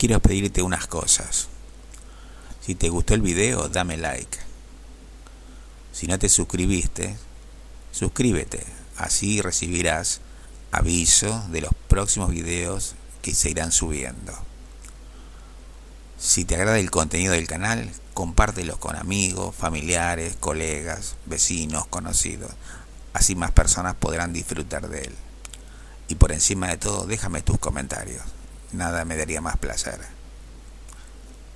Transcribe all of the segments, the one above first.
quiero pedirte unas cosas. Si te gustó el video, dame like. Si no te suscribiste, suscríbete. Así recibirás aviso de los próximos videos que se irán subiendo. Si te agrada el contenido del canal, compártelo con amigos, familiares, colegas, vecinos, conocidos. Así más personas podrán disfrutar de él. Y por encima de todo, déjame tus comentarios. Nada me daría más placer.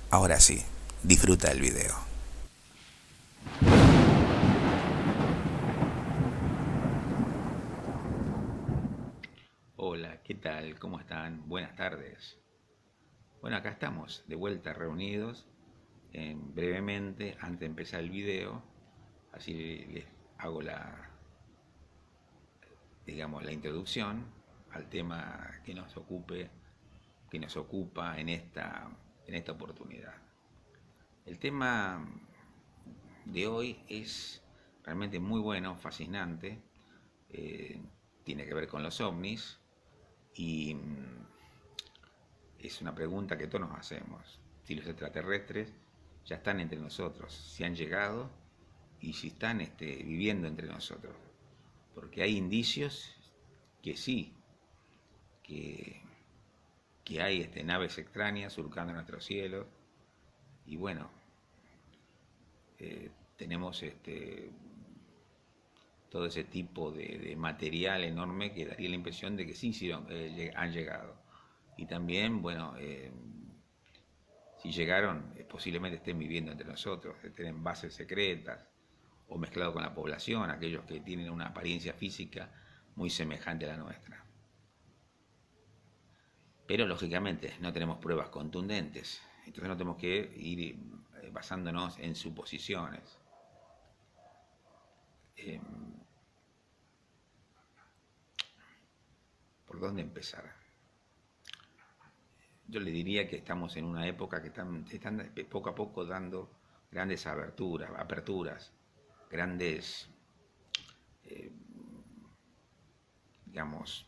Ahora sí, disfruta del video. Hola, ¿qué tal? ¿Cómo están? Buenas tardes. Bueno, acá estamos, de vuelta reunidos. Brevemente, antes de empezar el video, así les hago la introducción al tema que nos ocupa en esta oportunidad. El tema de hoy es realmente muy bueno, fascinante. Tiene que ver con los ovnis y es una pregunta que todos nos hacemos. Si los extraterrestres ya están entre nosotros, si han llegado y si están viviendo entre nosotros. Porque hay indicios que sí, que hay naves extrañas surcando nuestro cielo. Y bueno, tenemos todo ese tipo de material enorme que daría la impresión de que sí, han llegado. Y también, bueno, si llegaron, posiblemente estén viviendo entre nosotros, estén en bases secretas o mezclados con la población, aquellos que tienen una apariencia física muy semejante a la nuestra. Pero lógicamente no tenemos pruebas contundentes, entonces no tenemos que ir basándonos en suposiciones. ¿Por dónde empezar? Yo le diría que estamos en una época que están poco a poco dando grandes aperturas, grandes, digamos,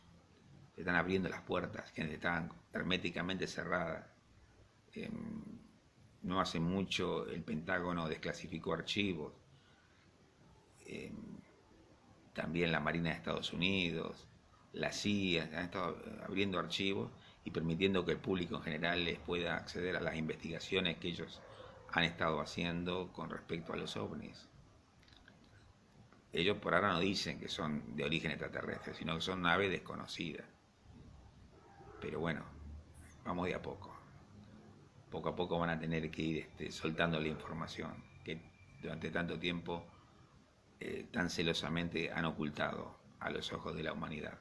se están abriendo las puertas que estaban herméticamente cerradas. No hace mucho el Pentágono desclasificó archivos, también la Marina de Estados Unidos, la CIA, han estado abriendo archivos y permitiendo que el público en general les pueda acceder a las investigaciones que ellos han estado haciendo con respecto a los ovnis. Ellos por ahora no dicen que son de origen extraterrestre, sino que son naves desconocidas. Pero bueno, vamos de a poco. Poco a poco van a tener que ir soltando la información que durante tanto tiempo tan celosamente han ocultado a los ojos de la humanidad.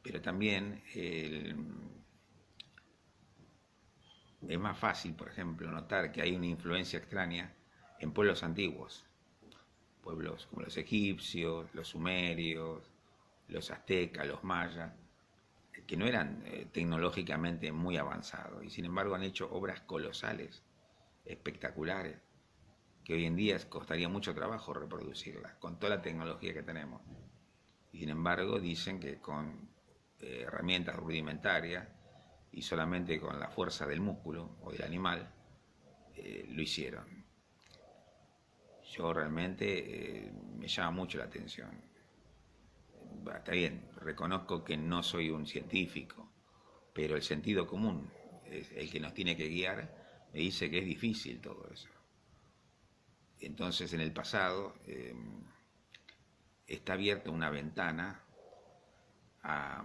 Pero también es más fácil, por ejemplo, notar que hay una influencia extraña en pueblos antiguos, pueblos como los egipcios, los sumerios, los aztecas, los mayas, que no eran tecnológicamente muy avanzados y sin embargo han hecho obras colosales, espectaculares, que hoy en día costaría mucho trabajo reproducirlas con toda la tecnología que tenemos. Y sin embargo dicen que con herramientas rudimentarias y solamente con la fuerza del músculo o del animal lo hicieron. Yo realmente me llama mucho la atención. Está bien, reconozco que no soy un científico, pero el sentido común, el que nos tiene que guiar, me dice que es difícil todo eso. Entonces en el pasado está abierta una ventana a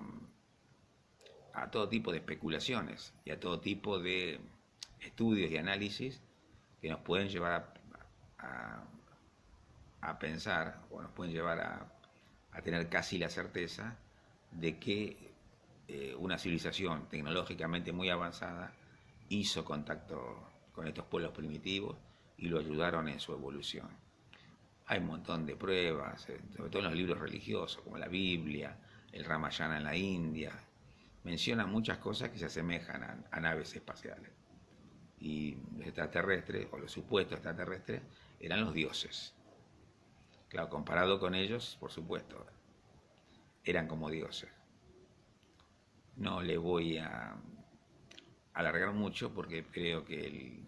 todo tipo de especulaciones y a todo tipo de estudios y análisis que nos pueden llevar a pensar o nos pueden llevar a tener casi la certeza de que una civilización tecnológicamente muy avanzada hizo contacto con estos pueblos primitivos y lo ayudaron en su evolución. Hay un montón de pruebas, sobre todo en los libros religiosos, como la Biblia, el Ramayana en la India, mencionan muchas cosas que se asemejan a naves espaciales. Y los extraterrestres, o los supuestos extraterrestres, eran los dioses. Claro, comparado con ellos, por supuesto, eran como dioses. No le voy a alargar mucho porque creo que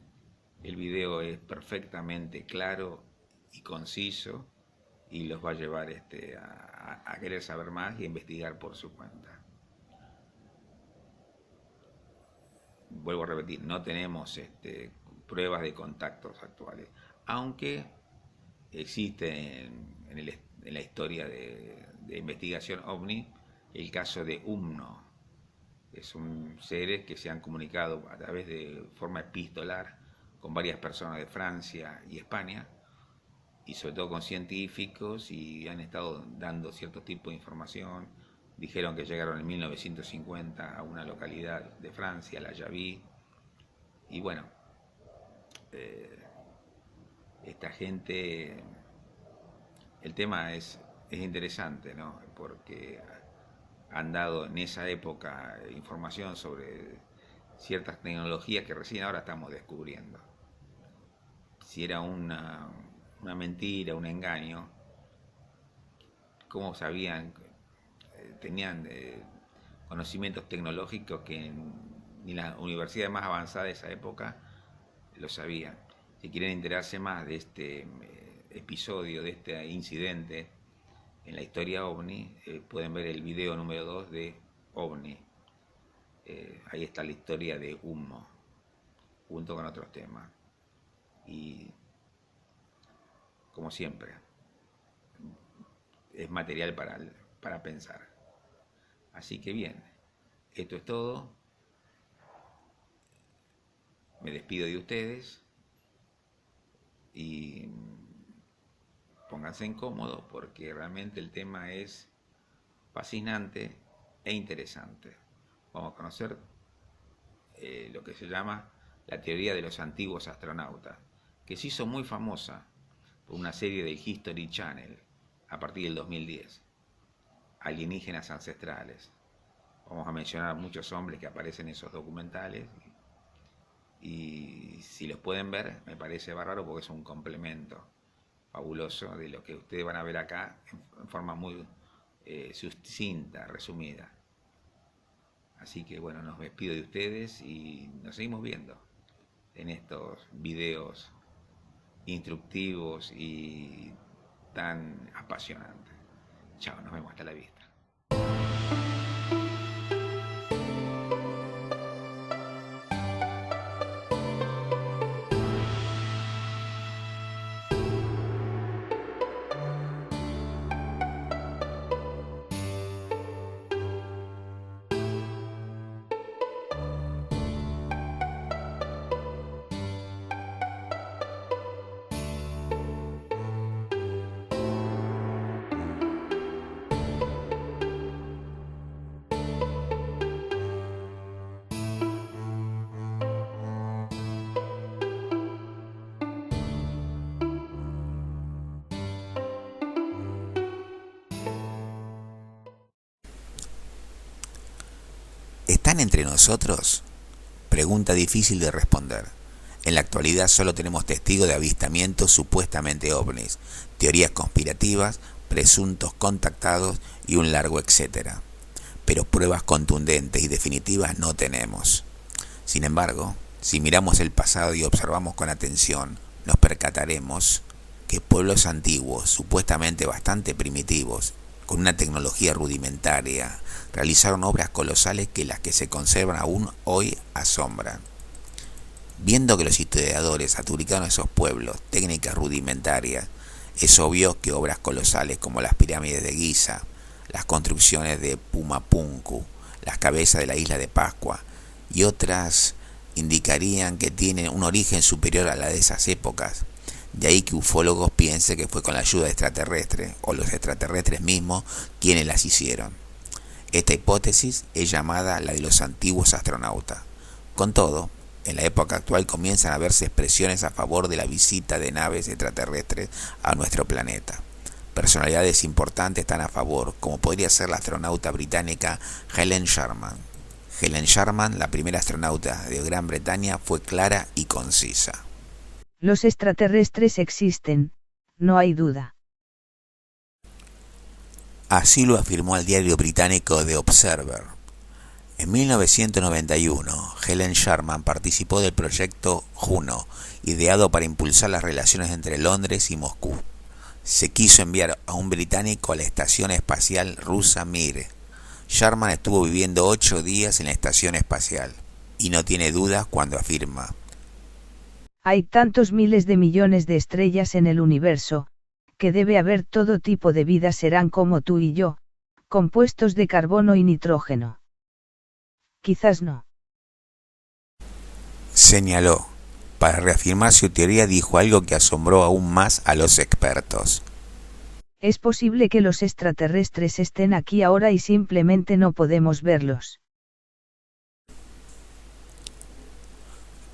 el video es perfectamente claro y conciso y los va a llevar a querer saber más y a investigar por su cuenta. Vuelvo a repetir, no tenemos pruebas de contactos actuales, aunque existe en la historia de investigación OVNI el caso de UMNO, que son seres que se han comunicado a través de forma epistolar con varias personas de Francia y España, y sobre todo con científicos, y han estado dando cierto tipo de información. Dijeron que llegaron en 1950 a una localidad de Francia, la Javí, y bueno, esta gente, el tema es interesante, ¿no? Porque han dado en esa época información sobre ciertas tecnologías que recién ahora estamos descubriendo. Si era una mentira, un engaño, ¿cómo sabían? Tenían conocimientos tecnológicos que ni las universidades más avanzadas de esa época lo sabían. Si quieren enterarse más de este episodio, de este incidente en la historia OVNI, pueden ver el video número 2 de OVNI. Ahí está la historia de UMNO, junto con otros temas. Y como siempre, es material para pensar. Así que bien, esto es todo. Me despido de ustedes y pónganse incómodos porque realmente el tema es fascinante e interesante. Vamos a conocer lo que se llama la teoría de los antiguos astronautas, que se hizo muy famosa por una serie del History Channel a partir del 2010, Alienígenas Ancestrales. Vamos a mencionar muchos hombres que aparecen en esos documentales y si los pueden ver me parece bárbaro porque es un complemento fabuloso de lo que ustedes van a ver acá en forma muy sucinta, resumida. Así que bueno, nos despido de ustedes y nos seguimos viendo en estos videos instructivos y tan apasionantes. Chao, nos vemos, hasta la vista. ¿Están entre nosotros? Pregunta difícil de responder. En la actualidad solo tenemos testigos de avistamientos supuestamente ovnis, teorías conspirativas, presuntos contactados y un largo etcétera. Pero pruebas contundentes y definitivas no tenemos. Sin embargo, si miramos el pasado y observamos con atención, nos percataremos que pueblos antiguos, supuestamente bastante primitivos, con una tecnología rudimentaria, realizaron obras colosales que las que se conservan aún hoy asombran. Viendo que los historiadores adjudicaron a esos pueblos técnicas rudimentarias, es obvio que obras colosales como las pirámides de Giza, las construcciones de Pumapunku, las cabezas de la isla de Pascua y otras indicarían que tienen un origen superior a la de esas épocas. De ahí que ufólogos piensen que fue con la ayuda de extraterrestres o los extraterrestres mismos quienes las hicieron. Esta hipótesis es llamada la de los antiguos astronautas. Con todo, en la época actual comienzan a verse expresiones a favor de la visita de naves extraterrestres a nuestro planeta. Personalidades importantes están a favor, como podría ser la astronauta británica Helen Sharman. Helen Sharman, la primera astronauta de Gran Bretaña, fue clara y concisa. Los extraterrestres existen, no hay duda. Así lo afirmó al diario británico The Observer. En 1991, Helen Sharman participó del proyecto Juno, ideado para impulsar las relaciones entre Londres y Moscú. Se quiso enviar a un británico a la estación espacial rusa Mir. Sharman estuvo viviendo 8 días en la estación espacial y no tiene dudas cuando afirma: Hay tantos miles de millones de estrellas en el universo, que debe haber todo tipo de vida, serán como tú y yo, compuestos de carbono y nitrógeno. Quizás no. Señaló. Para reafirmar su teoría dijo algo que asombró aún más a los expertos. Es posible que los extraterrestres estén aquí ahora y simplemente no podemos verlos.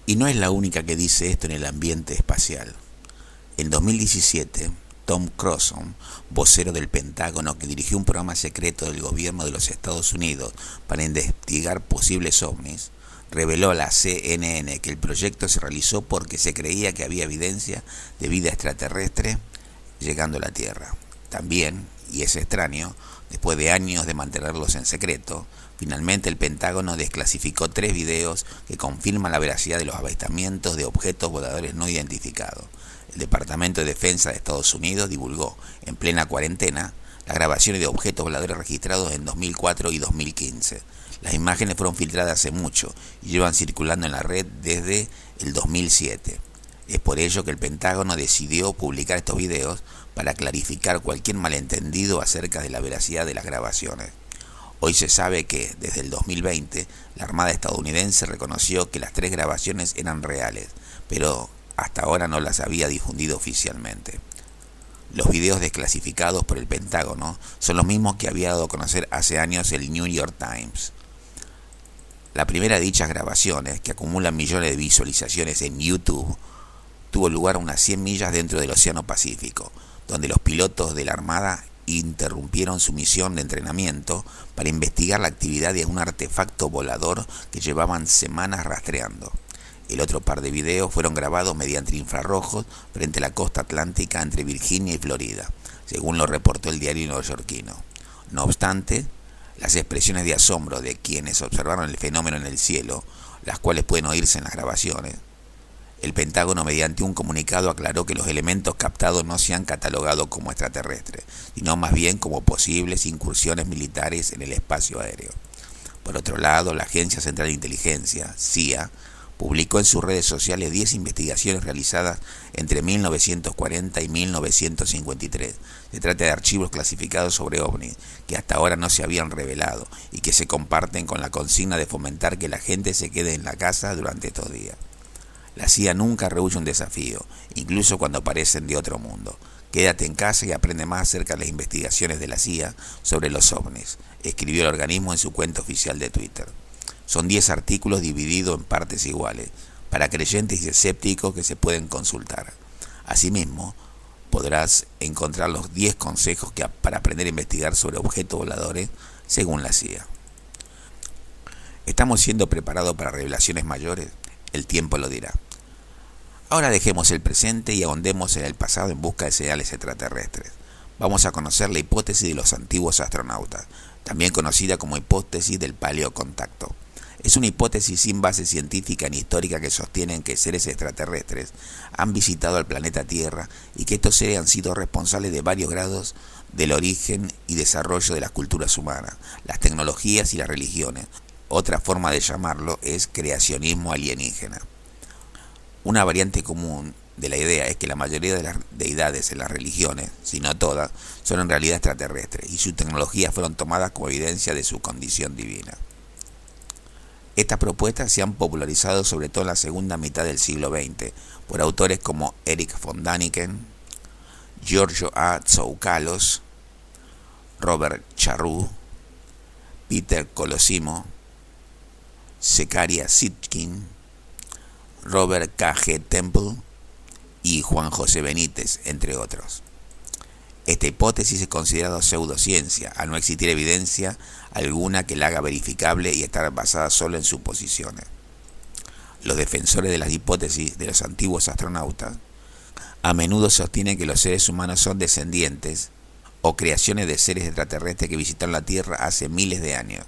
Y no es la única que dice esto en el ambiente espacial. En 2017, Tom Crosson, vocero del Pentágono que dirigió un programa secreto del gobierno de los Estados Unidos para investigar posibles ovnis, reveló a la CNN que el proyecto se realizó porque se creía que había evidencia de vida extraterrestre llegando a la Tierra. También, y es extraño, después de años de mantenerlos en secreto, finalmente el Pentágono desclasificó 3 videos que confirman la veracidad de los avistamientos de objetos voladores no identificados. El Departamento de Defensa de Estados Unidos divulgó, en plena cuarentena, las grabaciones de objetos voladores registrados en 2004 y 2015. Las imágenes fueron filtradas hace mucho y llevan circulando en la red desde el 2007. Es por ello que el Pentágono decidió publicar estos videos para clarificar cualquier malentendido acerca de la veracidad de las grabaciones. Hoy se sabe que, desde el 2020, la Armada estadounidense reconoció que las 3 grabaciones eran reales, pero hasta ahora no las había difundido oficialmente. Los videos desclasificados por el Pentágono son los mismos que había dado a conocer hace años el New York Times. La primera de dichas grabaciones, que acumulan millones de visualizaciones en YouTube, tuvo lugar a unas 100 millas dentro del Océano Pacífico, donde los pilotos de la Armada interrumpieron su misión de entrenamiento para investigar la actividad de un artefacto volador que llevaban semanas rastreando. El otro par de videos fueron grabados mediante infrarrojos frente a la costa atlántica entre Virginia y Florida, según lo reportó el diario neoyorquino. No obstante, las expresiones de asombro de quienes observaron el fenómeno en el cielo, las cuales pueden oírse en las grabaciones, el Pentágono mediante un comunicado aclaró que los elementos captados no se han catalogado como extraterrestres, sino más bien como posibles incursiones militares en el espacio aéreo. Por otro lado, la Agencia Central de Inteligencia, CIA, publicó en sus redes sociales 10 investigaciones realizadas entre 1940 y 1953. Se trata de archivos clasificados sobre ovnis que hasta ahora no se habían revelado y que se comparten con la consigna de fomentar que la gente se quede en la casa durante estos días. La CIA nunca rehúye un desafío, incluso cuando parecen de otro mundo. Quédate en casa y aprende más acerca de las investigaciones de la CIA sobre los ovnis, escribió el organismo en su cuenta oficial de Twitter. Son 10 artículos divididos en partes iguales, para creyentes y escépticos que se pueden consultar. Asimismo, podrás encontrar los 10 consejos para aprender a investigar sobre objetos voladores según la CIA. ¿Estamos siendo preparados para revelaciones mayores? El tiempo lo dirá. Ahora dejemos el presente y ahondemos en el pasado en busca de señales extraterrestres. Vamos a conocer la hipótesis de los antiguos astronautas, también conocida como hipótesis del paleocontacto. Es una hipótesis sin base científica ni histórica que sostienen que seres extraterrestres han visitado al planeta Tierra y que estos seres han sido responsables de varios grados del origen y desarrollo de las culturas humanas, las tecnologías y las religiones. Otra forma de llamarlo es creacionismo alienígena. Una variante común de la idea es que la mayoría de las deidades en las religiones, si no todas, son en realidad extraterrestres y sus tecnologías fueron tomadas como evidencia de su condición divina. Estas propuestas se han popularizado sobre todo en la segunda mitad del siglo XX por autores como Erich von Däniken, Giorgio A. Tsoukalos, Robert Charroux, Peter Colosimo, Zecharia Sitchin, Robert K. G. Temple y Juan José Benítez, entre otros. Esta hipótesis es considerada pseudociencia, al no existir evidencia alguna que la haga verificable y estar basada solo en suposiciones. Los defensores de las hipótesis de los antiguos astronautas a menudo sostienen que los seres humanos son descendientes o creaciones de seres extraterrestres que visitaron la Tierra hace miles de años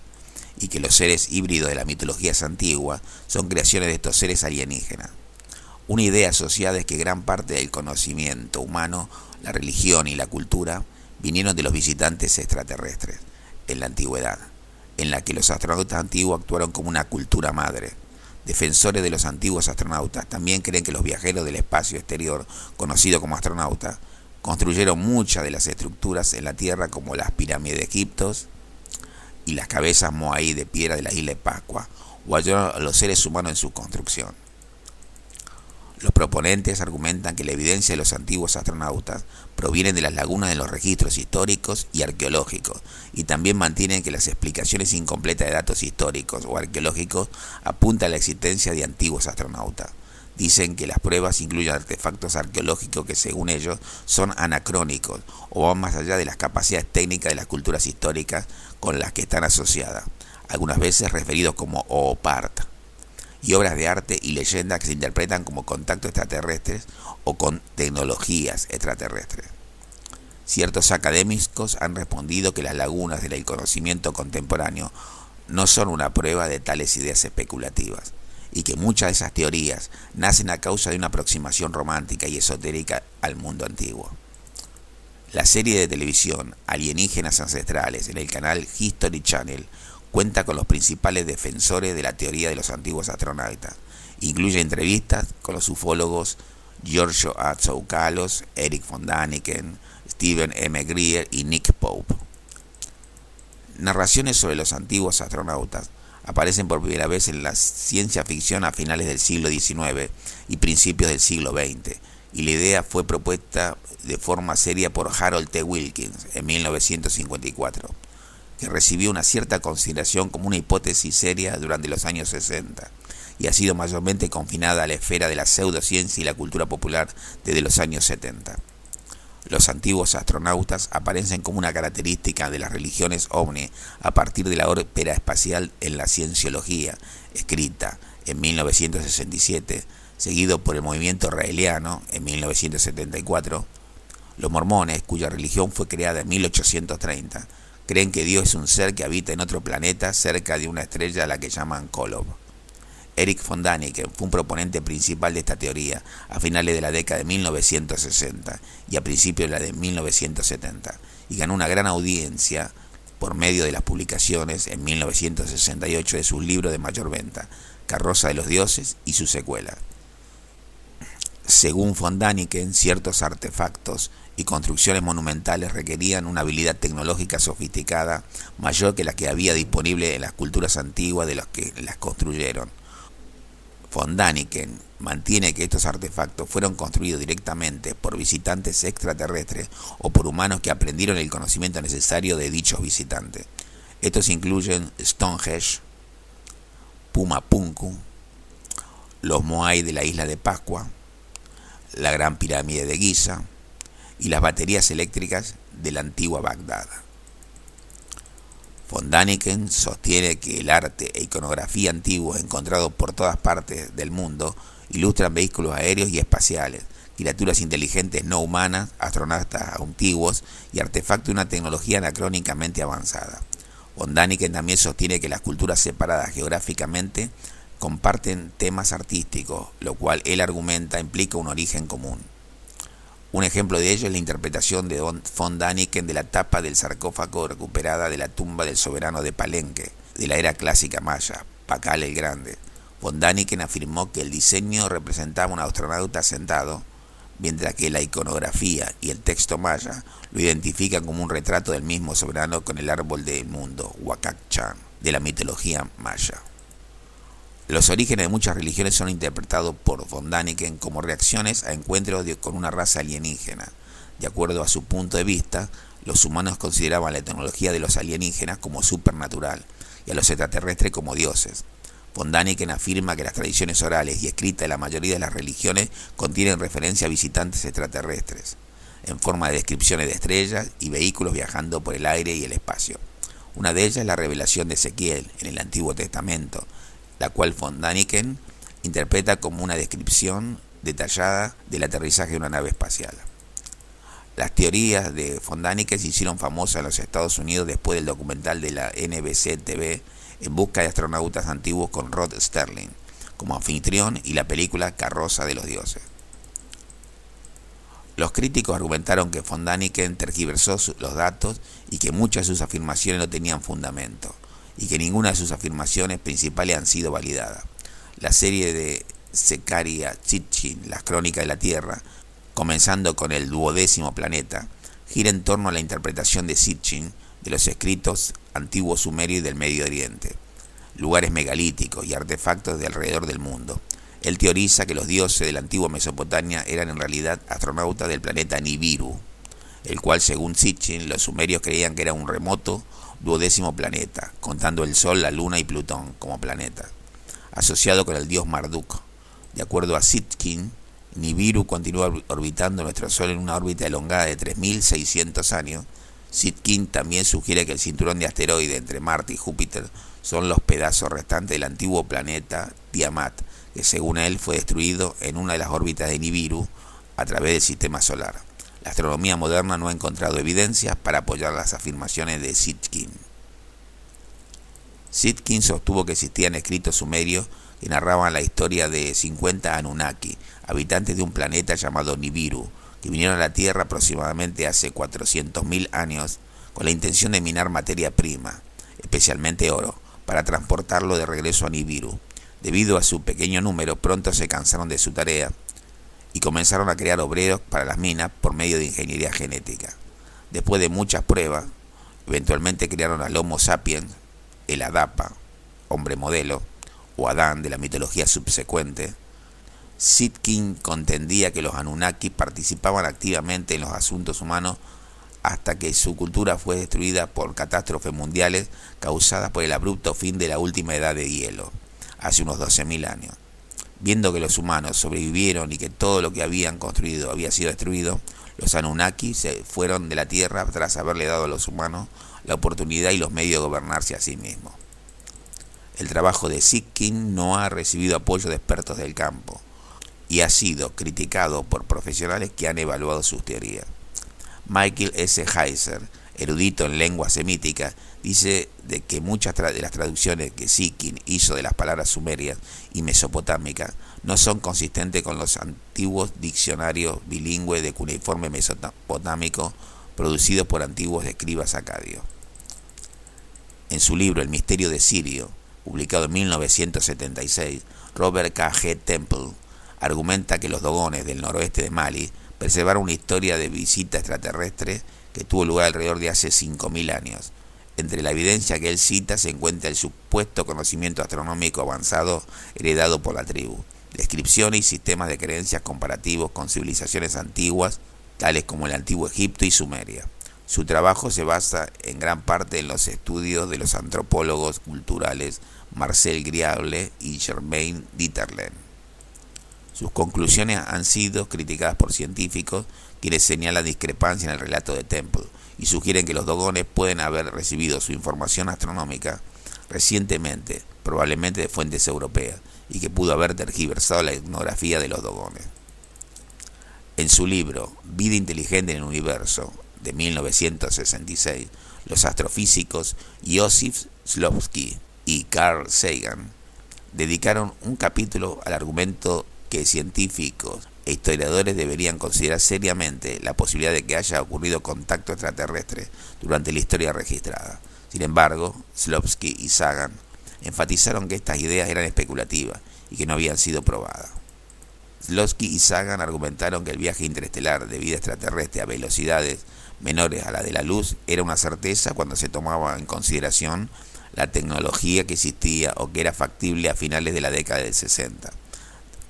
y que los seres híbridos de las mitologías antiguas son creaciones de estos seres alienígenas. Una idea asociada es que gran parte del conocimiento humano, la religión y la cultura vinieron de los visitantes extraterrestres en la antigüedad, en la que los astronautas antiguos actuaron como una cultura madre. Defensores de los antiguos astronautas también creen que los viajeros del espacio exterior, conocidos como astronautas, construyeron muchas de las estructuras en la Tierra, como las pirámides de Egipto y las cabezas moai de piedra de la isla de Pascua, o ayudaron a los seres humanos en su construcción. Los proponentes argumentan que la evidencia de los antiguos astronautas proviene de las lagunas de los registros históricos y arqueológicos, y también mantienen que las explicaciones incompletas de datos históricos o arqueológicos apuntan a la existencia de antiguos astronautas. Dicen que las pruebas incluyen artefactos arqueológicos que, según ellos, son anacrónicos o van más allá de las capacidades técnicas de las culturas históricas con las que están asociadas, algunas veces referidos como OOPART, y obras de arte y leyendas que se interpretan como contactos extraterrestres o con tecnologías extraterrestres. Ciertos académicos han respondido que las lagunas del conocimiento contemporáneo no son una prueba de tales ideas especulativas, y que muchas de esas teorías nacen a causa de una aproximación romántica y esotérica al mundo antiguo. La serie de televisión Alienígenas Ancestrales en el canal History Channel cuenta con los principales defensores de la teoría de los antiguos astronautas. Incluye entrevistas con los ufólogos Giorgio Tsoukalos, Erich von Däniken, Stephen M. Greer y Nick Pope. Narraciones sobre los antiguos astronautas aparecen por primera vez en la ciencia ficción a finales del siglo XIX y principios del siglo XX, y la idea fue propuesta de forma seria por Harold T. Wilkins en 1954, que recibió una cierta consideración como una hipótesis seria durante los años 60, y ha sido mayormente confinada a la esfera de la pseudociencia y la cultura popular desde los años 70. Los antiguos astronautas aparecen como una característica de las religiones ovni a partir de la ópera espacial en la cienciología, escrita en 1967, seguido por el movimiento raeliano en 1974. Los mormones, cuya religión fue creada en 1830, creen que Dios es un ser que habita en otro planeta cerca de una estrella a la que llaman Kolob. Erich von Däniken fue un proponente principal de esta teoría a finales de la década de 1960 y a principios de la de 1970, y ganó una gran audiencia por medio de las publicaciones en 1968 de sus libros de mayor venta, Carroza de los Dioses y su secuela. Según von Däniken, ciertos artefactos y construcciones monumentales requerían una habilidad tecnológica sofisticada mayor que la que había disponible en las culturas antiguas de los que las construyeron. Von Däniken mantiene que estos artefactos fueron construidos directamente por visitantes extraterrestres o por humanos que aprendieron el conocimiento necesario de dichos visitantes. Estos incluyen Stonehenge, Pumapunku, los Moai de la isla de Pascua, la Gran Pirámide de Giza y las baterías eléctricas de la antigua Bagdad. Von Däniken sostiene que el arte e iconografía antiguos encontrados por todas partes del mundo ilustran vehículos aéreos y espaciales, criaturas inteligentes no humanas, astronautas antiguos y artefactos de una tecnología anacrónicamente avanzada. Von Däniken también sostiene que las culturas separadas geográficamente comparten temas artísticos, lo cual él argumenta implica un origen común. Un ejemplo de ello es la interpretación de von Däniken de la tapa del sarcófago recuperada de la tumba del soberano de Palenque, de la era clásica maya, Pakal el Grande. Von Däniken afirmó que el diseño representaba un astronauta sentado, mientras que la iconografía y el texto maya lo identifican como un retrato del mismo soberano con el árbol del mundo, Huacac-Chan, de la mitología maya. Los orígenes de muchas religiones son interpretados por von Däniken como reacciones a encuentros con una raza alienígena. De acuerdo a su punto de vista, los humanos consideraban la tecnología de los alienígenas como supernatural y a los extraterrestres como dioses. Von Däniken afirma que las tradiciones orales y escritas de la mayoría de las religiones contienen referencia a visitantes extraterrestres, en forma de descripciones de estrellas y vehículos viajando por el aire y el espacio. Una de ellas es la revelación de Ezequiel en el Antiguo Testamento, la cual von Däniken interpreta como una descripción detallada del aterrizaje de una nave espacial. Las teorías de von Däniken se hicieron famosas en los Estados Unidos después del documental de la NBC TV En busca de astronautas antiguos con Rod Sterling como anfitrión y la película Carroza de los Dioses. Los críticos argumentaron que von Däniken tergiversó los datos y que muchas de sus afirmaciones no tenían fundamento, y que ninguna de sus afirmaciones principales han sido validadas. La serie de Zecharia Sitchin, Las Crónicas de la Tierra, comenzando con el 12º planeta, gira en torno a la interpretación de Sitchin de los escritos antiguos sumerios y del Medio Oriente, lugares megalíticos y artefactos de alrededor del mundo. Él teoriza que los dioses de la antigua Mesopotamia eran en realidad astronautas del planeta Nibiru, el cual, según Sitchin, los sumerios creían que era un remoto 12º planeta, contando el Sol, la Luna y Plutón como planetas, asociado con el dios Marduk. De acuerdo a Sitchin, Nibiru continúa orbitando nuestro Sol en una órbita elongada de 3.600 años. Sitchin también sugiere que el cinturón de asteroides entre Marte y Júpiter son los pedazos restantes del antiguo planeta Tiamat, que según él fue destruido en una de las órbitas de Nibiru a través del sistema solar. La astronomía moderna no ha encontrado evidencias para apoyar las afirmaciones de Sitchin. Sitchin sostuvo que existían escritos sumerios que narraban la historia de 50 Anunnaki, habitantes de un planeta llamado Nibiru, que vinieron a la Tierra aproximadamente hace 400.000 años con la intención de minar materia prima, especialmente oro, para transportarlo de regreso a Nibiru. Debido a su pequeño número, pronto se cansaron de su tarea y comenzaron a crear obreros para las minas por medio de ingeniería genética. Después de muchas pruebas, eventualmente crearon al Homo sapiens, el Adapa, hombre modelo, o Adán de la mitología subsecuente. Sitchin contendía que los Anunnaki participaban activamente en los asuntos humanos hasta que su cultura fue destruida por catástrofes mundiales causadas por el abrupto fin de la última edad de hielo, hace unos 12.000 años. Viendo que los humanos sobrevivieron y que todo lo que habían construido había sido destruido, los Anunnaki se fueron de la Tierra tras haberle dado a los humanos la oportunidad y los medios de gobernarse a sí mismos. El trabajo de Sitchin no ha recibido apoyo de expertos del campo y ha sido criticado por profesionales que han evaluado sus teorías. Michael S. Heiser, erudito en lengua semítica, dice de que muchas de las traducciones que Sitchin hizo de las palabras sumerias y mesopotámicas no son consistentes con los antiguos diccionarios bilingües de cuneiforme mesopotámico producidos por antiguos escribas acadios. En su libro El misterio de Sirio, publicado en 1976, Robert K. G. Temple argumenta que los dogones del noroeste de Mali preservaron una historia de visita extraterrestre que tuvo lugar alrededor de hace 5.000 años. Entre la evidencia que él cita se encuentra el supuesto conocimiento astronómico avanzado heredado por la tribu, descripciones y sistemas de creencias comparativos con civilizaciones antiguas, tales como el antiguo Egipto y Sumeria. Su trabajo se basa en gran parte en los estudios de los antropólogos culturales Marcel Griable y Germain Dieterlen. Sus conclusiones han sido criticadas por científicos quienes señalan discrepancia en el relato de Temple y sugieren que los dogones pueden haber recibido su información astronómica recientemente, probablemente de fuentes europeas, y que pudo haber tergiversado la etnografía de los dogones. En su libro Vida inteligente en el universo, de 1966, los astrofísicos Joseph Shklovsky y Carl Sagan dedicaron un capítulo al argumento que científicos e historiadores deberían considerar seriamente la posibilidad de que haya ocurrido contacto extraterrestre durante la historia registrada. Sin embargo, Shklovsky y Sagan enfatizaron que estas ideas eran especulativas y que no habían sido probadas. Shklovsky y Sagan argumentaron que el viaje interestelar de vida extraterrestre a velocidades menores a la de la luz era una certeza cuando se tomaba en consideración la tecnología que existía o que era factible a finales de la década del 60,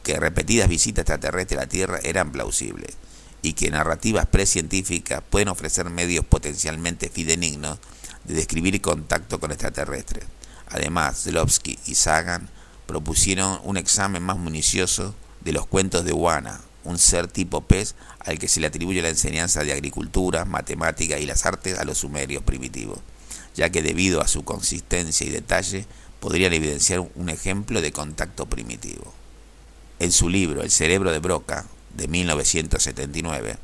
que repetidas visitas extraterrestres a la Tierra eran plausibles y que narrativas precientíficas pueden ofrecer medios potencialmente fidedignos de describir contacto con extraterrestres. Además, Shklovsky y Sagan propusieron un examen más minucioso de los cuentos de Wana, un ser tipo pez al que se le atribuye la enseñanza de agricultura, matemática y las artes a los sumerios primitivos, ya que debido a su consistencia y detalle podrían evidenciar un ejemplo de contacto primitivo. En su libro El cerebro de Broca, de 1979,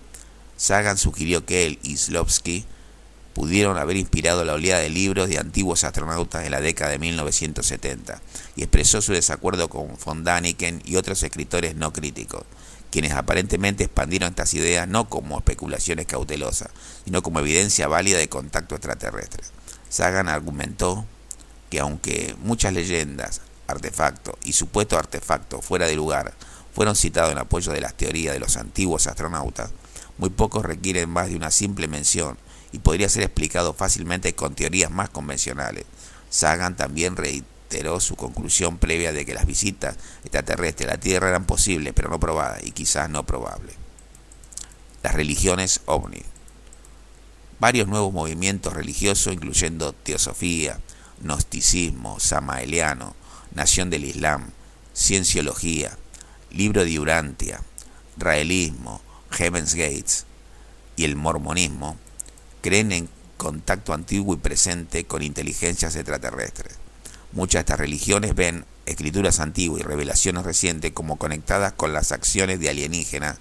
Sagan sugirió que él y Shklovsky pudieron haber inspirado la oleada de libros de antiguos astronautas de la década de 1970 y expresó su desacuerdo con von Däniken y otros escritores no críticos, quienes aparentemente expandieron estas ideas no como especulaciones cautelosas, sino como evidencia válida de contacto extraterrestre. Sagan argumentó que aunque muchas leyendas, artefactos y supuestos artefactos fuera de lugar fueron citados en apoyo de las teorías de los antiguos astronautas, muy pocos requieren más de una simple mención y podría ser explicado fácilmente con teorías más convencionales. Sagan también reiteró su conclusión previa de que las visitas extraterrestres a la Tierra eran posibles, pero no probadas y quizás no probables. Las religiones ovni. Varios nuevos movimientos religiosos, incluyendo teosofía, gnosticismo, samaeliano, nación del Islam, cienciología, libro de Urantia, raelismo, Heaven's Gates y el mormonismo, creen en contacto antiguo y presente con inteligencias extraterrestres. Muchas de estas religiones ven escrituras antiguas y revelaciones recientes como conectadas con las acciones de alienígenas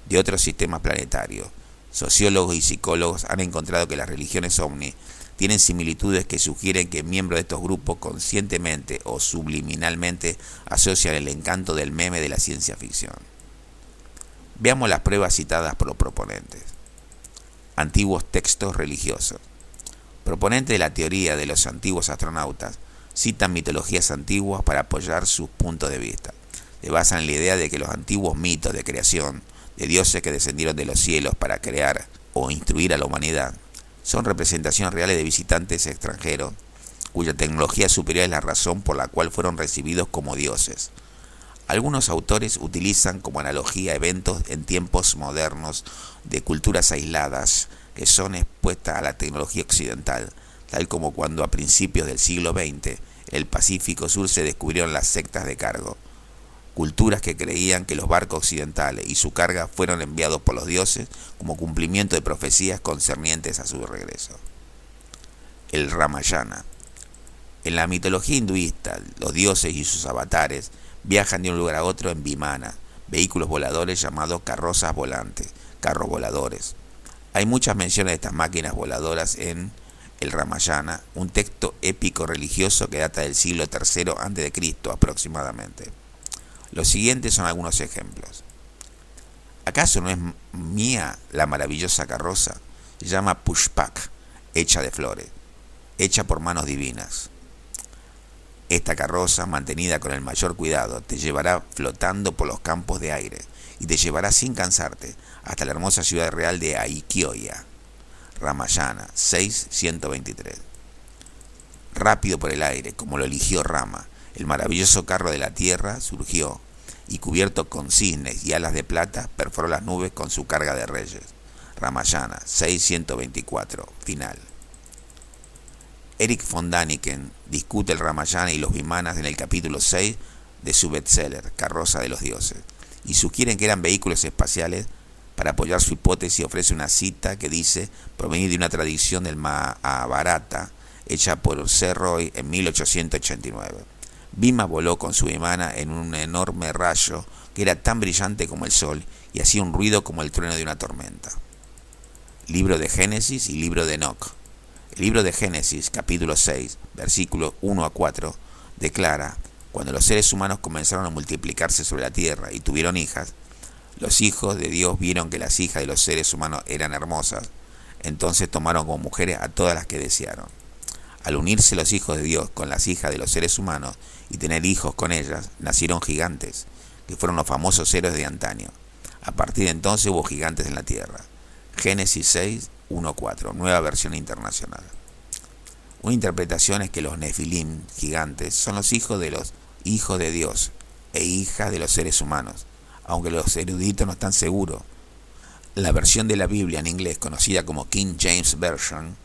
de otros sistemas planetarios. Sociólogos y psicólogos han encontrado que las religiones ovni tienen similitudes que sugieren que miembros de estos grupos conscientemente o subliminalmente asocian el encanto del meme de la ciencia ficción. Veamos las pruebas citadas por los proponentes. Antiguos textos religiosos. Proponentes de la teoría de los antiguos astronautas citan mitologías antiguas para apoyar sus puntos de vista. Se basan en la idea de que los antiguos mitos de creación, de dioses que descendieron de los cielos para crear o instruir a la humanidad, son representaciones reales de visitantes extranjeros, cuya tecnología superior es la razón por la cual fueron recibidos como dioses. Algunos autores utilizan como analogía eventos en tiempos modernos de culturas aisladas que son expuestas a la tecnología occidental, tal como cuando a principios del siglo XX en el Pacífico Sur se descubrieron las sectas de cargo, culturas que creían que los barcos occidentales y su carga fueron enviados por los dioses como cumplimiento de profecías concernientes a su regreso. El Ramayana. En la mitología hinduista, los dioses y sus avatares viajan de un lugar a otro en vimana, vehículos voladores llamados carrozas volantes, carros voladores. Hay muchas menciones de estas máquinas voladoras en el Ramayana, un texto épico religioso que data del siglo III a.C. aproximadamente. Los siguientes son algunos ejemplos. ¿Acaso no es mía la maravillosa carroza? Se llama Pushpak, hecha de flores, hecha por manos divinas. Esta carroza, mantenida con el mayor cuidado, te llevará flotando por los campos de aire y te llevará sin cansarte hasta la hermosa ciudad real de Aikioya. Ramayana 6:123. Rápido por el aire, como lo eligió Rama, el maravilloso carro de la tierra surgió y cubierto con cisnes y alas de plata perforó las nubes con su carga de reyes. Ramayana 6:124. Final. Erich von Däniken discute el Ramayana y los vimanas en el capítulo 6 de su bestseller, Carroza de los Dioses, y sugieren que eran vehículos espaciales. Para apoyar su hipótesis ofrece una cita que dice provenir de una tradición del Mahabharata hecha por Sir Roy en 1889. Bhima voló con su vimana en un enorme rayo que era tan brillante como el sol y hacía un ruido como el trueno de una tormenta. Libro de Génesis y libro de Enoch. El libro de Génesis, capítulo 6, versículos 1 a 4, declara: cuando los seres humanos comenzaron a multiplicarse sobre la tierra y tuvieron hijas, los hijos de Dios vieron que las hijas de los seres humanos eran hermosas, entonces tomaron como mujeres a todas las que desearon. Al unirse los hijos de Dios con las hijas de los seres humanos y tener hijos con ellas, nacieron gigantes, que fueron los famosos héroes de antaño. A partir de entonces hubo gigantes en la tierra. Génesis 6, 1-4, nueva versión internacional. Una interpretación es que los Nefilim, gigantes, son los hijos de Dios e hijas de los seres humanos, aunque los eruditos no están seguros. La versión de la Biblia en inglés, conocida como King James Version,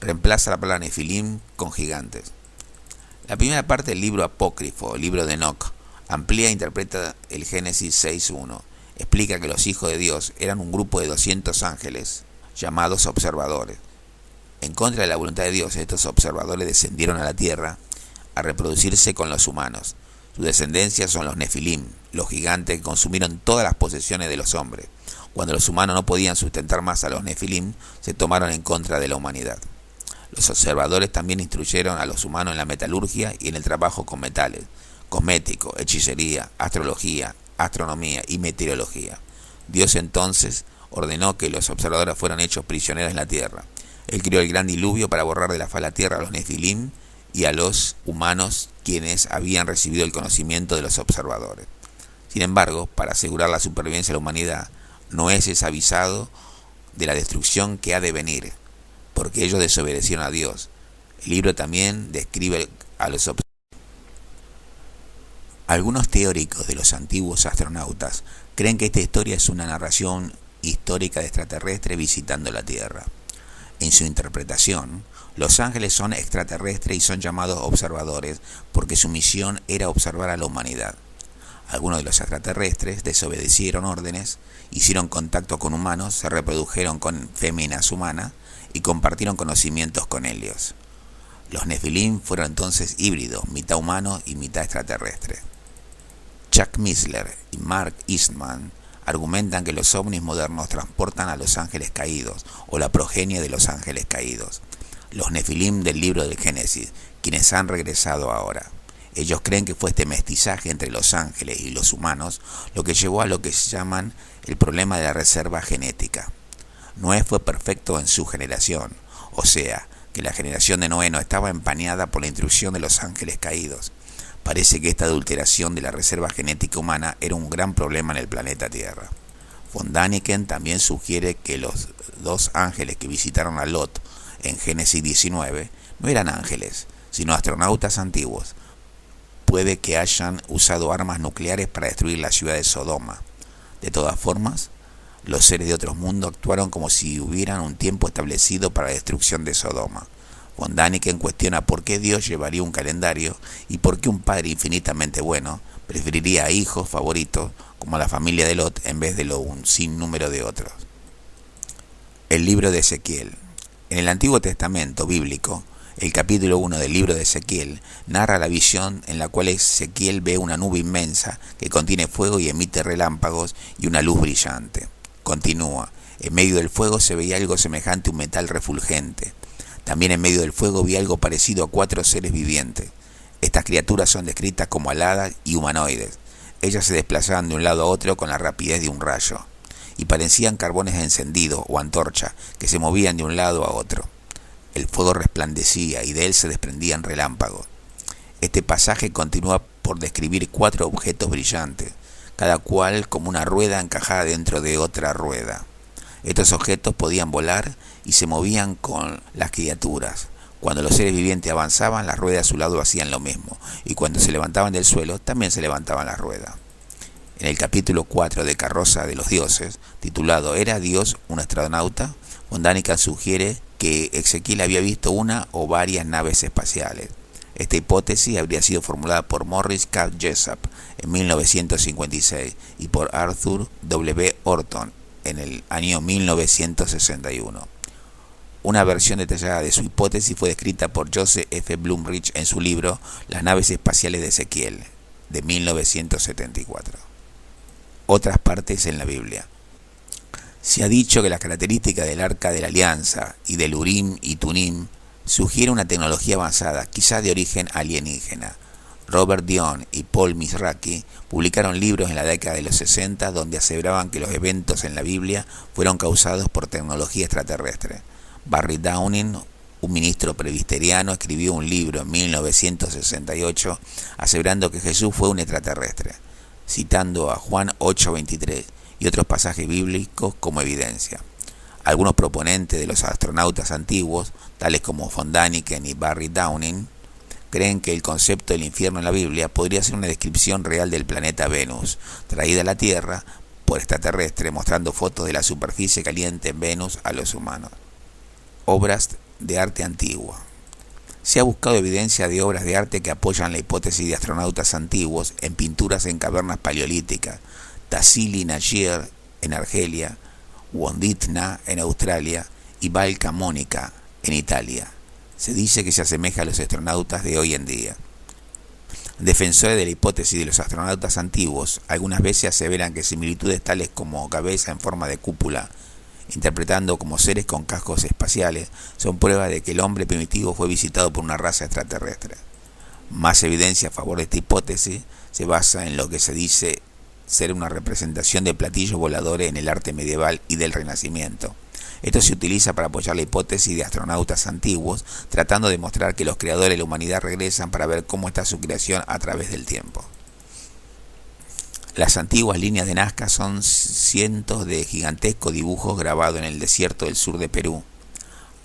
reemplaza la palabra Nefilim con gigantes. La primera parte del libro apócrifo, el libro de Enoch, amplía e interpreta el Génesis 6.1. Explica que los hijos de Dios eran un grupo de 200 ángeles, llamados observadores. En contra de la voluntad de Dios, estos observadores descendieron a la tierra a reproducirse con los humanos. Su descendencia son los Nefilim, los gigantes que consumieron todas las posesiones de los hombres. Cuando los humanos no podían sustentar más a los Nefilim, se tomaron en contra de la humanidad. Los observadores también instruyeron a los humanos en la metalurgia y en el trabajo con metales, cosmético, hechicería, astrología, astronomía y meteorología. Dios entonces ordenó que los observadores fueran hechos prisioneros en la tierra. Él crió el gran diluvio para borrar de la faz de la tierra a los Nefilim y a los humanos quienes habían recibido el conocimiento de los observadores. Sin embargo, para asegurar la supervivencia de la humanidad, Noé es avisado de la destrucción que ha de venir, porque ellos desobedecieron a Dios. El libro también describe a los observadores. Algunos teóricos de los antiguos astronautas creen que esta historia es una narración histórica de extraterrestres visitando la Tierra. En su interpretación, los ángeles son extraterrestres y son llamados observadores porque su misión era observar a la humanidad. Algunos de los extraterrestres desobedecieron órdenes, hicieron contacto con humanos, se reprodujeron con féminas humanas y compartieron conocimientos con ellos. Los Nefilim fueron entonces híbridos, mitad humanos y mitad extraterrestres. Chuck Missler y Mark Eastman argumentan que los ovnis modernos transportan a los ángeles caídos o la progenie de los ángeles caídos, los Nefilim del libro del Génesis, quienes han regresado ahora. Ellos creen que fue este mestizaje entre los ángeles y los humanos lo que llevó a lo que se llaman el problema de la reserva genética. Noé fue perfecto en su generación, o sea, que la generación de Noé no estaba empañada por la intrusión de los ángeles caídos. Parece que esta adulteración de la reserva genética humana era un gran problema en el planeta Tierra. Von Däniken también sugiere que los dos ángeles que visitaron a Lot en Génesis 19 no eran ángeles, sino astronautas antiguos. Puede que hayan usado armas nucleares para destruir la ciudad de Sodoma. De todas formas, los seres de otros mundos actuaron como si hubieran un tiempo establecido para la destrucción de Sodoma. Von Däniken cuestiona por qué Dios llevaría un calendario y por qué un padre infinitamente bueno preferiría a hijos favoritos como a la familia de Lot en vez de un sinnúmero de otros. El libro de Ezequiel. En el Antiguo Testamento bíblico, el capítulo 1 del libro de Ezequiel narra la visión en la cual Ezequiel ve una nube inmensa que contiene fuego y emite relámpagos y una luz brillante. Continúa, en medio del fuego se veía algo semejante a un metal refulgente. También en medio del fuego vi algo parecido a 4 seres vivientes. Estas criaturas son descritas como aladas y humanoides. Ellas se desplazaban de un lado a otro con la rapidez de un rayo, y parecían carbones encendidos o antorchas que se movían de un lado a otro. El fuego resplandecía y de él se desprendían relámpagos. Este pasaje continúa por describir 4 objetos brillantes, cada cual como una rueda encajada dentro de otra rueda. Estos objetos podían volar y se movían con las criaturas. Cuando los seres vivientes avanzaban, las ruedas a su lado hacían lo mismo, y cuando se levantaban del suelo, también se levantaban las ruedas. En el capítulo 4 de Carroza de los Dioses, titulado ¿Era Dios un astronauta?, Von Däniken sugiere que Ezequiel había visto una o varias naves espaciales. Esta hipótesis habría sido formulada por Morris K. Jessup en 1956 y por Arthur W. Orton en el año 1961. Una versión detallada de su hipótesis fue descrita por Joseph F. Blumrich en su libro Las naves espaciales de Ezequiel, de 1974. Otras partes en la Biblia. Se ha dicho que las características del Arca de la Alianza y del Urim y Tumim sugieren una tecnología avanzada, quizás de origen alienígena. Robert Dion y Paul Misraki publicaron libros en la década de los 60 donde aseveraban que los eventos en la Biblia fueron causados por tecnología extraterrestre. Barry Downing, un ministro presbiteriano, escribió un libro en 1968 aseverando que Jesús fue un extraterrestre, citando a Juan 8:23 y otros pasajes bíblicos como evidencia. Algunos proponentes de los astronautas antiguos, tales como Von Däniken y Barry Downing, creen que el concepto del infierno en la Biblia podría ser una descripción real del planeta Venus, traída a la Tierra por extraterrestres, mostrando fotos de la superficie caliente en Venus a los humanos. Obras de arte antigua. Se ha buscado evidencia de obras de arte que apoyan la hipótesis de astronautas antiguos en pinturas en cavernas paleolíticas, Tassili Najjer en Argelia, Wonditna en Australia y Val Camonica en Italia. Se dice que se asemeja a los astronautas de hoy en día. Defensores de la hipótesis de los astronautas antiguos algunas veces aseveran que similitudes tales como cabeza en forma de cúpula, interpretando como seres con cascos espaciales, son pruebas de que el hombre primitivo fue visitado por una raza extraterrestre. Más evidencia a favor de esta hipótesis se basa en lo que se dice ser una representación de platillos voladores en el arte medieval y del Renacimiento. Esto se utiliza para apoyar la hipótesis de astronautas antiguos, tratando de mostrar que los creadores de la humanidad regresan para ver cómo está su creación a través del tiempo. Las antiguas líneas de Nazca son cientos de gigantescos dibujos grabados en el desierto del sur de Perú.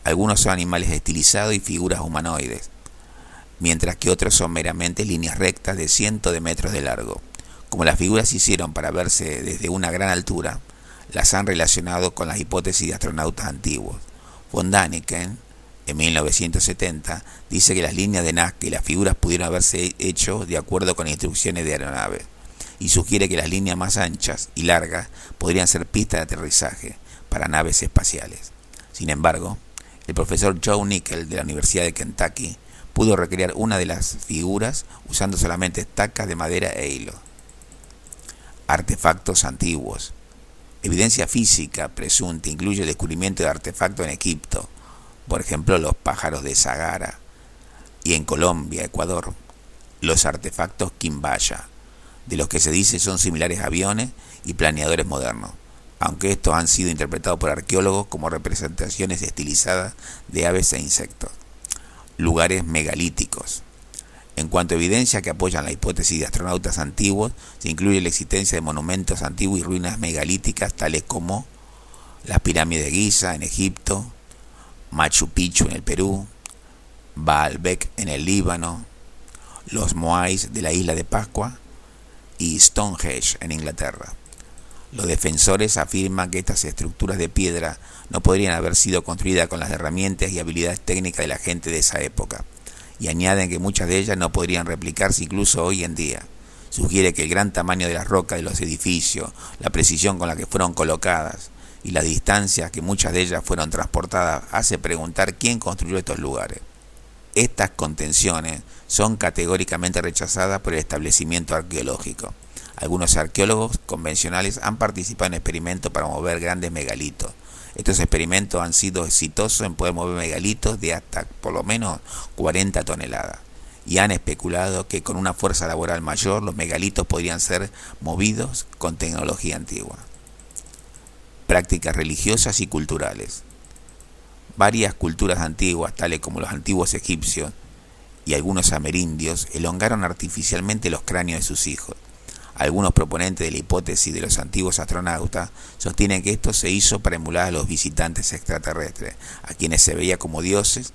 Algunos son animales estilizados y figuras humanoides, mientras que otros son meramente líneas rectas de cientos de metros de largo. Como las figuras se hicieron para verse desde una gran altura, las han relacionado con las hipótesis de astronautas antiguos. Von Däniken, en 1970, dice que las líneas de Nazca y las figuras pudieron haberse hecho de acuerdo con instrucciones de aeronaves, y sugiere que las líneas más anchas y largas podrían ser pistas de aterrizaje para naves espaciales. Sin embargo, el profesor Joe Nickell de la Universidad de Kentucky pudo recrear una de las figuras usando solamente estacas de madera e hilo. Artefactos antiguos. Evidencia física presunta incluye el descubrimiento de artefactos en Egipto, por ejemplo los pájaros de Sagara, y en Colombia, Ecuador, los artefactos Quimbaya, de los que se dice son similares a aviones y planeadores modernos, aunque estos han sido interpretados por arqueólogos como representaciones estilizadas de aves e insectos. Lugares megalíticos. En cuanto a evidencia que apoyan la hipótesis de astronautas antiguos, se incluye la existencia de monumentos antiguos y ruinas megalíticas tales como las pirámides de Giza en Egipto, Machu Picchu en el Perú, Baalbek en el Líbano, los Moais de la isla de Pascua y Stonehenge en Inglaterra. Los defensores afirman que estas estructuras de piedra no podrían haber sido construidas con las herramientas y habilidades técnicas de la gente de esa época, y añaden que muchas de ellas no podrían replicarse incluso hoy en día. Sugiere que el gran tamaño de las rocas de los edificios, la precisión con la que fueron colocadas y las distancias que muchas de ellas fueron transportadas hace preguntar quién construyó estos lugares. Estas contenciones son categóricamente rechazadas por el establecimiento arqueológico. Algunos arqueólogos convencionales han participado en experimentos para mover grandes megalitos. Estos experimentos han sido exitosos en poder mover megalitos de hasta por lo menos 40 toneladas y han especulado que con una fuerza laboral mayor los megalitos podrían ser movidos con tecnología antigua. Prácticas religiosas y culturales. Varias culturas antiguas, tales como los antiguos egipcios y algunos amerindios, elongaron artificialmente los cráneos de sus hijos. Algunos proponentes de la hipótesis de los antiguos astronautas sostienen que esto se hizo para emular a los visitantes extraterrestres, a quienes se veía como dioses.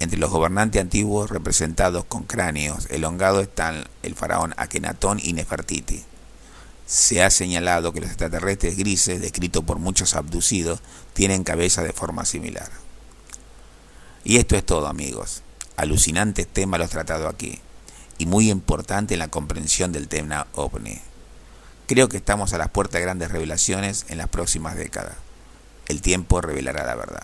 Entre los gobernantes antiguos representados con cráneos elongados están el faraón Akenatón y Nefertiti. Se ha señalado que los extraterrestres grises, descritos por muchos abducidos, tienen cabeza de forma similar. Y esto es todo, amigos. Alucinantes temas los tratados aquí, y muy importante en la comprensión del tema OVNI. Creo que estamos a las puertas de grandes revelaciones en las próximas décadas. El tiempo revelará la verdad.